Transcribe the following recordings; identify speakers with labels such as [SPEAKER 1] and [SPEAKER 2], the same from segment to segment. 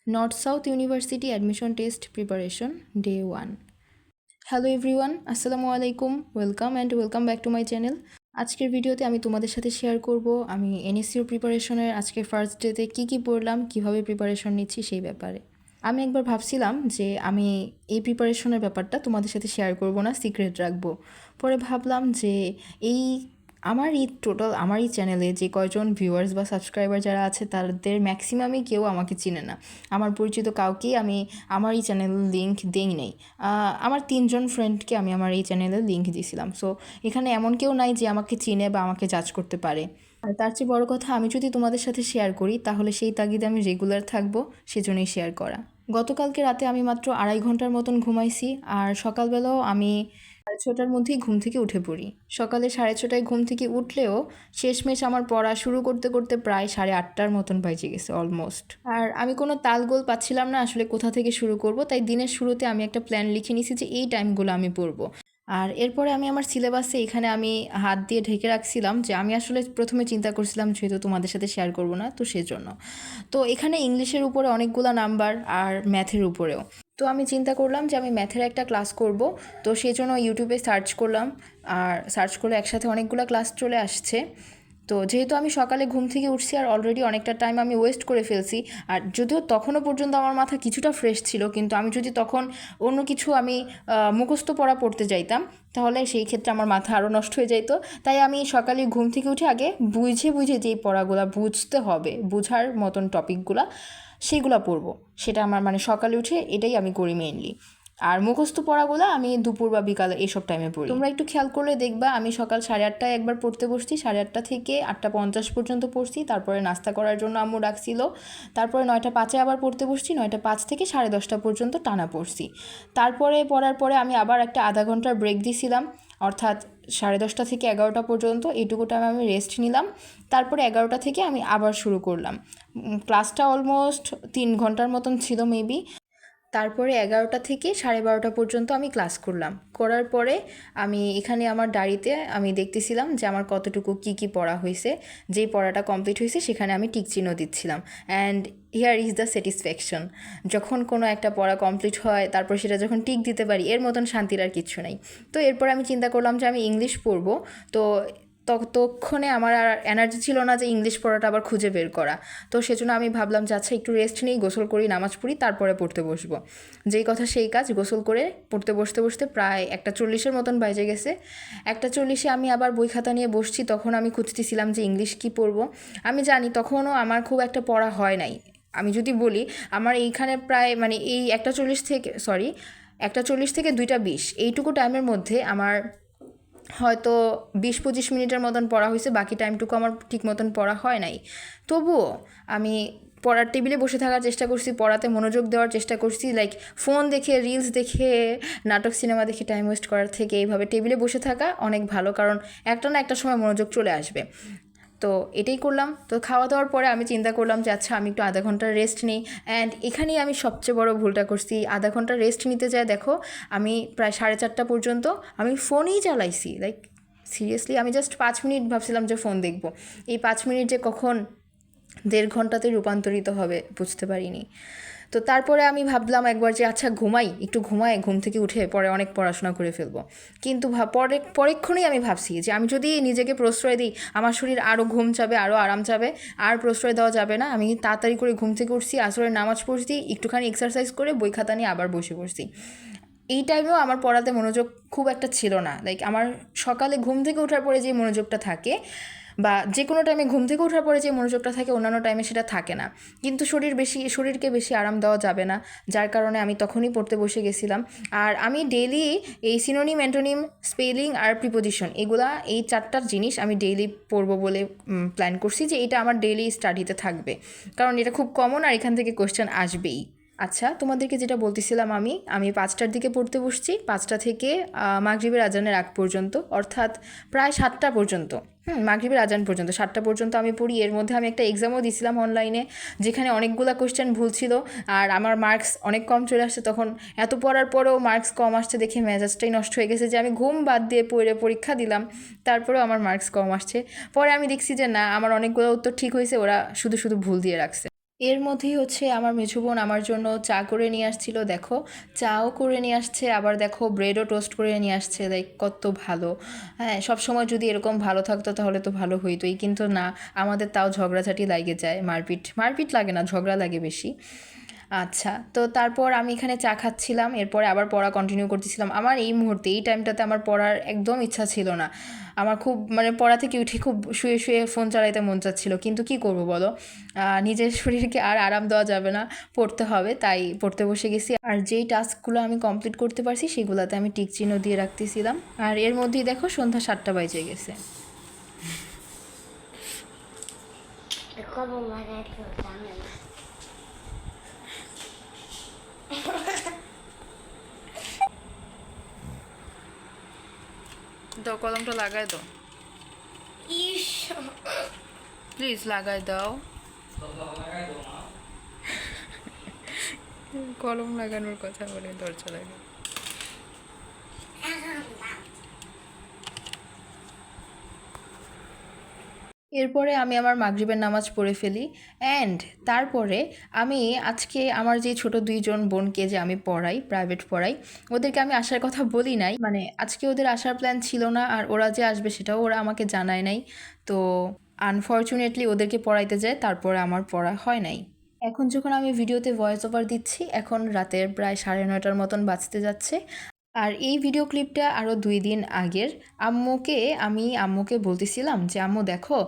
[SPEAKER 1] North South University Admission Test Preparation Day 1. Hello everyone, আসসালামু আলাইকুম, welcome back to my channel. আজকের ভিডিওতে আমি তোমাদের সাথে শেয়ার করব আমি এনএসসির প্রিপারেশনের আজকের ফার্স্ট ডেতে কী পড়লাম, কিভাবে প্রিপারেশন নিচ্ছি সেই ব্যাপারে। আমি একবার ভাবছিলাম যে আমি এই প্রিপারেশনের ব্যাপারটা তোমাদের সাথে শেয়ার করব না, সিক্রেট রাখবো। পরে ভাবলাম যে আমার এই চ্যানেলে যে কয়জন ভিউয়ার্স বা সাবস্ক্রাইবার যারা আছে তাদের ম্যাক্সিমামই কেউ আমাকে চিনে না। আমার পরিচিত কাউকেই আমি আমার এই চ্যানেলের লিঙ্ক দেই নেই। আমার 3জন ফ্রেন্ডকে আমি আমার এই চ্যানেলের লিঙ্ক দিয়েছিলাম। সো এখানে এমন কেউ নাই যে আমাকে চিনে বা আমাকে জাজ করতে পারে। আর তার চেয়ে বড় কথা, আমি যদি তোমাদের সাথে শেয়ার করি তাহলে সেই তাগিদে আমি রেগুলার থাকবো, সেজন্যই শেয়ার করা। গতকালকে রাতে আমি মাত্র 2.5 ঘন্টার মতন ঘুমাইছি, আর সকালবেলাও আমি 6:30টার মধ্যেই ঘুম থেকে উঠে পড়ি। সকালে 6:30টায় ঘুম থেকে উঠলেও শেষমেশ আমার পড়া শুরু করতে করতে প্রায় 8:30টার মতন বেজে গেছে অলমোস্ট। আর আমি কোনো তালগোল পাচ্ছিলাম না আসলে কোথা থেকে শুরু করব, তাই দিনের শুরুতে আমি একটা প্ল্যান লিখে নিয়েছি যে এই টাইমগুলো আমি পড়বো। আর এরপরে আমি আমার সিলেবাসে এখানে আমি হাত দিয়ে ঢেকে রাখছিলাম যে আমি আসলে প্রথমে চিন্তা করছিলাম যেহেতু তোমাদের সাথে শেয়ার করব না তো সেজন্য। তো এখানে ইংলিশের উপরে অনেকগুলো নাম্বার আর ম্যাথের উপরেও। তো আমি চিন্তা করলাম যে আমি ম্যাথের একটা ক্লাস করব। তো সেই জন্য ইউটিউবে সার্চ করলাম, আর সার্চ করলে একসাথে অনেকগুলো ক্লাস চলে আসছে। তো যেহেতু আমি সকালে ঘুম থেকে উঠছি আর অলরেডি অনেকটা টাইম আমি ওয়েস্ট করে ফেলছি, আর যদিও তখনও পর্যন্ত আমার মাথা কিছুটা ফ্রেশ ছিল, কিন্তু আমি যদি তখন অন্য কিছু আমি মুখস্থ পড়া পড়তে যাইতাম তাহলে সেই ক্ষেত্রে আমার মাথা আরও নষ্ট হয়ে যাইতো। তাই আমি সকালে ঘুম থেকে উঠে আগে বুঝে বুঝে যেই পড়াগুলো বুঝতে হবে, বুঝার মতন টপিকগুলো সেইগুলো পড়বো। সেটা আমার সকালে উঠে এটাই আমি করি মেইনলি। আর মুখস্থ পড়াগুলো আমি দুপুর বা বিকালে এইসব টাইমে পড়ি। তোমরা একটু খেয়াল করলে দেখবা আমি সকাল 8:30টায় একবার পড়তে বসছি, 8:30টা থেকে 8:50 পর্যন্ত পড়ছি। তারপরে নাস্তা করার জন্য আম্মু ডাকছিল। তারপরে 9:05 আবার পড়তে বসছি, 9:05 থেকে 10:30 পর্যন্ত টানা পড়ছি। তারপরে পড়ার পরে আমি আবার একটা আধা ঘন্টার ব্রেক দিছিলাম, অর্থাৎ 10:30 থেকে 11টা পর্যন্ত এইটুকু টাইম আমি রেস্ট নিলাম। তারপরে 11টা থেকে আমি আবার শুরু করলাম। ক্লাসটা অলমোস্ট 3 ঘন্টার মতন ছিল মেবি। তারপরে 11টা থেকে 12:30 পর্যন্ত আমি ক্লাস করলাম। করার পরে আমি এখানে আমার ডায়েরিতে আমি দেখতেছিলাম যে আমার কতটুকু কী পড়া হয়েছে। যেই পড়াটা কমপ্লিট হয়েছে সেখানে আমি টিক চিহ্ন দিচ্ছিলাম। And here is the satisfaction. যখন কোনো একটা পড়া কমপ্লিট হয় তারপর সেটা যখন টিক দিতে পারি, এর মতন শান্তির আর কিচ্ছু নাই। তো এরপর আমি চিন্তা করলাম যে আমি ইংলিশ পড়বো। তো ততক্ষণে আমার আর এনার্জি ছিল না যে ইংলিশ পড়াটা আবার খুঁজে বের করা। তো সেজন্য আমি ভাবলাম যে আচ্ছা একটু রেস্ট নিই, গোসল করি, নামাজ পড়ি, তারপরে পড়তে বসবো। যেই কথা সেই কাজ, গোসল করে পড়তে বসতে বসতে প্রায় 1:40 মতন বাজে গেছে। 1:40 আমি আবার বই খাতা নিয়ে বসছি, তখন আমি খুঁজতেছিলাম যে ইংলিশ কী পড়বো। আমি জানি তখনও আমার খুব একটা পড়া হয় নাই। আমি যদি বলি আমার এইখানে প্রায় এই 1:40 থেকে 2:20 এইটুকু টাইমের মধ্যে আমার হয়তো 20-25 মিনিটের মতন পড়া হয়েছে, বাকি টাইমটুকু আমার ঠিক মতন পড়া হয় নাই। তবুও আমি পড়ার টেবিলে বসে থাকার চেষ্টা করছি, পড়াতে মনোযোগ দেওয়ার চেষ্টা করছি। ফোন দেখে, রিলস দেখে, নাটক সিনেমা দেখে টাইম ওয়েস্ট করার থেকে এইভাবে টেবিলে বসে থাকা অনেক ভালো, কারণ একটা না একটা সময় মনোযোগ চলে আসবে। তো এটাই করলাম। তো খাওয়া দাওয়ার পরে আমি চিন্তা করলাম যে আচ্ছা আমি একটু আধা ঘন্টার রেস্ট নিই। অ্যান্ড এখানেই আমি সবচেয়ে বড় ভুলটা করছি। আধা ঘন্টা রেস্ট নিতে যায় দেখো আমি প্রায় 4:30 পর্যন্ত আমি ফোনই চালাইছি। সিরিয়াসলি আমি জাস্ট 5 মিনিট ভাবছিলাম যে ফোন দেখব। এই 5 মিনিট যে কখন 1.5 ঘন্টাতে রূপান্তরিত হবে বুঝতে পারিনি। তো তারপরে আমি ভাবলাম একবার যে আচ্ছা একটু ঘুমাই, ঘুম থেকে উঠে পরে অনেক পড়াশোনা করে ফেলবো। কিন্তু পরেক্ষণেই আমি ভাবছি যে আমি যদি নিজেকে প্রশ্রয় দিই আমার শরীর আরও ঘুম চাবে, আরও আরাম চাবে, আর প্রশ্রয় দেওয়া যাবে না। আমি তাড়াতাড়ি করে ঘুম থেকে উঠছি, আসরের নামাজ পড়ছি, একটুখানি এক্সারসাইজ করে বই খাতা নিয়ে আবার বসে পড়ছি। এই টাইমেও আমার পড়াতে মনোযোগ খুব একটা ছিল না। আমার সকালে ঘুম থেকে ওঠার পরে যে মনোযোগটা থাকে, বা যে কোনো টাইমে ঘুম থেকে ওঠার পরে যে মনোযোগটা থাকে অন্যান্য টাইমে সেটা থাকে না। কিন্তু শরীরকে বেশি আরাম দেওয়া যাবে না, যার কারণে আমি তখনই পড়তে বসে গেছিলাম। আর আমি ডেইলি এই সিনোনিম, অ্যান্টোনিম, স্পেলিং আর প্রিপোজিশন এই 4টা জিনিস আমি ডেইলি পড়বো বলে প্ল্যান করছি যে এটা আমার ডেইলি স্টাডিতে থাকবে, কারণ এটা খুব কমন আর এখান থেকে কোশ্চেন আসবেই। আচ্ছা, তোমাদেরকে যেটা বলতেছিলাম, আমি 5টার দিকে পড়তে বসছি। 5টা থেকে মাগরিবের আজানের আগ পর্যন্ত, অর্থাৎ প্রায় 7টা পর্যন্ত, মাগরিবের আজান পর্যন্ত 7টা পর্যন্ত আমি পড়ি। এর মধ্যে আমি একটা এক্সামও দিয়েছিলাম অনলাইনে, যেখানে অনেকগুলো কোশ্চেন ভুল ছিল আর আমার মার্কস অনেক কম চলে আসছে। তখন এত পড়ার পরেও মার্কস কম আসছে দেখে মেজাজটাই নষ্ট হয়ে গেছে যে আমি ঘুম বাদ দিয়ে পড়ে পরীক্ষা দিলাম, তারপরেও আমার মার্কস কম আসছে। পরে আমি দেখছি যে না, আমার অনেকগুলো উত্তর ঠিক হয়েছে, ওরা শুধু শুধু ভুল দিয়ে রাখছে। এর মধ্যেই হচ্ছে আমার মেঝো বোন আমার জন্য চা করে নিয়ে আসছিল। দেখো, চাও করে নিয়ে আসছে, আবার দেখো ব্রেডও টোস্ট করে নিয়ে আসছে। লাইক কত ভালো। হ্যাঁ, সব সময় যদি এরকম ভালো থাকতো তাহলে তো ভালো হইতোই, কিন্তু না, আমাদের তাও ঝগড়াঝাটি লাগে যায়, মারপিট মারপিট লাগে না, ঝগড়া লাগে বেশি। আচ্ছা, তো তারপর আমি এখানে চা খাচ্ছিলাম, এরপরে আবার পড়া কন্টিনিউ করতেছিলাম। আমার এই মুহূর্তে এই টাইমটাতে আমার পড়ার একদম ইচ্ছা ছিল না। আমার খুব মানে পড়া থেকে উঠে খুব শুয়ে শুয়ে ফোন চালাইতে মন চাচ্ছিল, কিন্তু কি করব বলো, নিজের শরীরকে আর আরাম দেওয়া যাবে না, পড়তে হবে, তাই পড়তে বসে গেছি। আর যেই টাস্কগুলো আমি কমপ্লিট করতে পারছি সেগুলোতে আমি টিক চিহ্ন দিয়ে রাখতেছিলাম। আর এর মধ্যেই দেখো সন্ধ্যা 7টা বাজে গেছে। দাও, কলমটা লাগাই দাও প্লিজ, লাগাই দাও। কলম লাগানোর কথা বলে দরজা লাগে। এরপরে আমি আমার মাগরিবের নামাজ পড়ে ফেলি। অ্যান্ড তারপরে আমি আজকে আমার যে ছোট 2জন বোনকে যে আমি পড়াই, প্রাইভেট পড়াই, ওদেরকে আমি আসার কথা বলি নাই। মানে আজকে ওদের আসার প্ল্যান ছিল না, আর ওরা যে আসবে সেটাও ওরা আমাকে জানায় নাই। তো আনফর্চুনেটলি ওদেরকে পড়াইতে যায়, তারপরে আমার পড়া হয় নাই। এখন যখন আমি ভিডিওতে ভয়েস ওভার দিচ্ছি, এখন রাতের প্রায় 9:30টার মতন বাজতে যাচ্ছে। আর এই ভিডিও ক্লিপটা আরও 2 দিন আগের। আম্মুকে বলতেছিলাম যে আম্মু দেখো,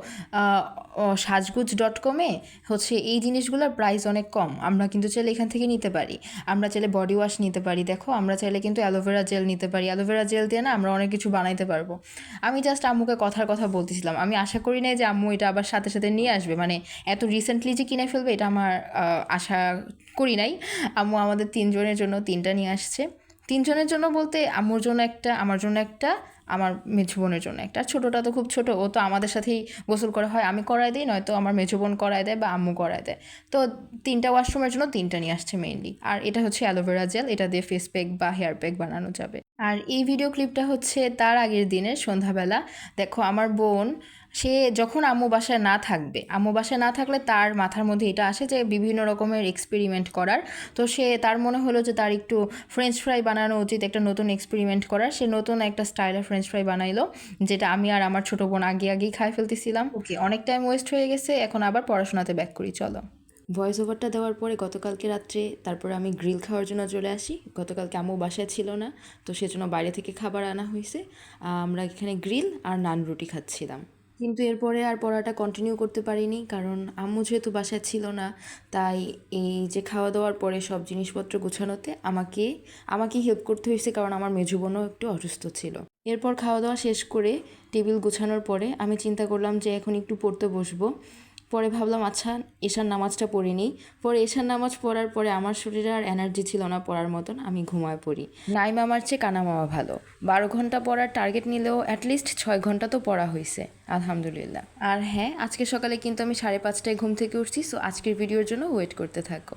[SPEAKER 1] সাজগুজ.com-এ হচ্ছে এই জিনিসগুলোর প্রাইস অনেক কম, আমরা কিন্তু চাইলে এখান থেকে নিতে পারি। আমরা চাইলে বডি ওয়াশ নিতে পারি, দেখো আমরা চাইলে কিন্তু অ্যালোভেরা জেল নিতে পারি, অ্যালোভেরা জেল দিয়ে না আমরা অনেক কিছু বানাইতে পারবো। আমি জাস্ট আম্মুকে কথার কথা বলতেছিলাম, আমি আশা করি নাই যে আম্মু এটা আবার সাথে সাথে নিয়ে আসবে, মানে এত রিসেন্টলি যে কিনে ফেলবে এটা আমার আশা করি নাই। আম্মু আমাদের 3জনের জন্য 3টা নিয়ে আসছে। 3জনের জন্য বলতে আম্মুর জন্য একটা, আমার জন্য একটা, আমার মেঝো বোনের জন্য একটা। আর ছোটোটা তো খুব ছোটো, ও তো আমাদের সাথেই গোসল করা হয়, আমি করাই দিই, নয়তো আমার মেঝো বোন করায় দেয় বা আম্মু করায় দেয়। তো 3টা ওয়াশরুমের জন্য 3টা নিয়ে আসছে মেইনলি। আর এটা হচ্ছে অ্যালোভেরা জেল, এটা দিয়ে ফেস প্যাক বা হেয়ার প্যাক বানানো যাবে। আর এই ভিডিও ক্লিপটা হচ্ছে তার আগের দিনের সন্ধ্যাবেলা। দেখো আমার বোন, সে যখন আম্মু বাসায় না থাকবে, আম্মু বাসায় না থাকলে তার মাথার মধ্যে এটা আসে যে বিভিন্ন রকমের এক্সপেরিমেন্ট করার। তো তার মনে হলো যে তার একটু ফ্রেঞ্চ ফ্রাই বানানো উচিত, একটা নতুন এক্সপেরিমেন্ট করার। সে নতুন একটা স্টাইলের ফ্রেঞ্চ ফ্রাই বানাইলো, যেটা আমি আর আমার ছোটো বোন আগেই খাই ফেলতেছিলাম। ওকে, অনেক টাইম ওয়েস্ট হয়ে গেছে, এখন আবার পড়াশোনাতে ব্যাক করি, চলো। ভয়েস ওভারটা দেওয়ার পরে গতকালকে রাত্রে তারপরে আমি গ্রিল খাওয়ার জন্য চলে আসি। গতকালকে আম্মু বাসায় ছিল না, তো সেজন্য বাইরে থেকে খাবার আনা হয়েছে। আমরা এখানে গ্রিল আর নান রুটি খাচ্ছিলাম। কিন্তু এরপরে আর পড়াটা কন্টিনিউ করতে পারিনি, কারণ আম্মু যেহেতু বাসায় ছিল না, তাই এই যে খাওয়া দাওয়ার পরে সব জিনিসপত্র গোছানোতে আমাকেই হেল্প করতে হয়েছে, কারণ আমার মেজো বোনও একটু অসুস্থ ছিল। এরপর খাওয়া দাওয়া শেষ করে টেবিল গোছানোর পরে আমি চিন্তা করলাম যে এখন একটু পড়তে বসবো। পরে ভাবলাম আচ্ছা এশার নামাজটা পড়ে নিই। পরে এশার নামাজ পড়ার পরে আমার শরীরে আর এনার্জি ছিল না পড়ার মতন, আমি ঘুমায় পড়ি। নাই মামার চেয়ে কানা মামা ভালো। 12 ঘন্টা পড়ার টার্গেট নিলেও অ্যাটলিস্ট 6 ঘন্টা তো পড়া হয়েছে, আলহামদুলিল্লাহ। আর হ্যাঁ, আজকে সকালে কিন্তু আমি 5:30টায় ঘুম থেকে উঠছি। সো আজকের ভিডিওর জন্য ওয়েট করতে থাকো।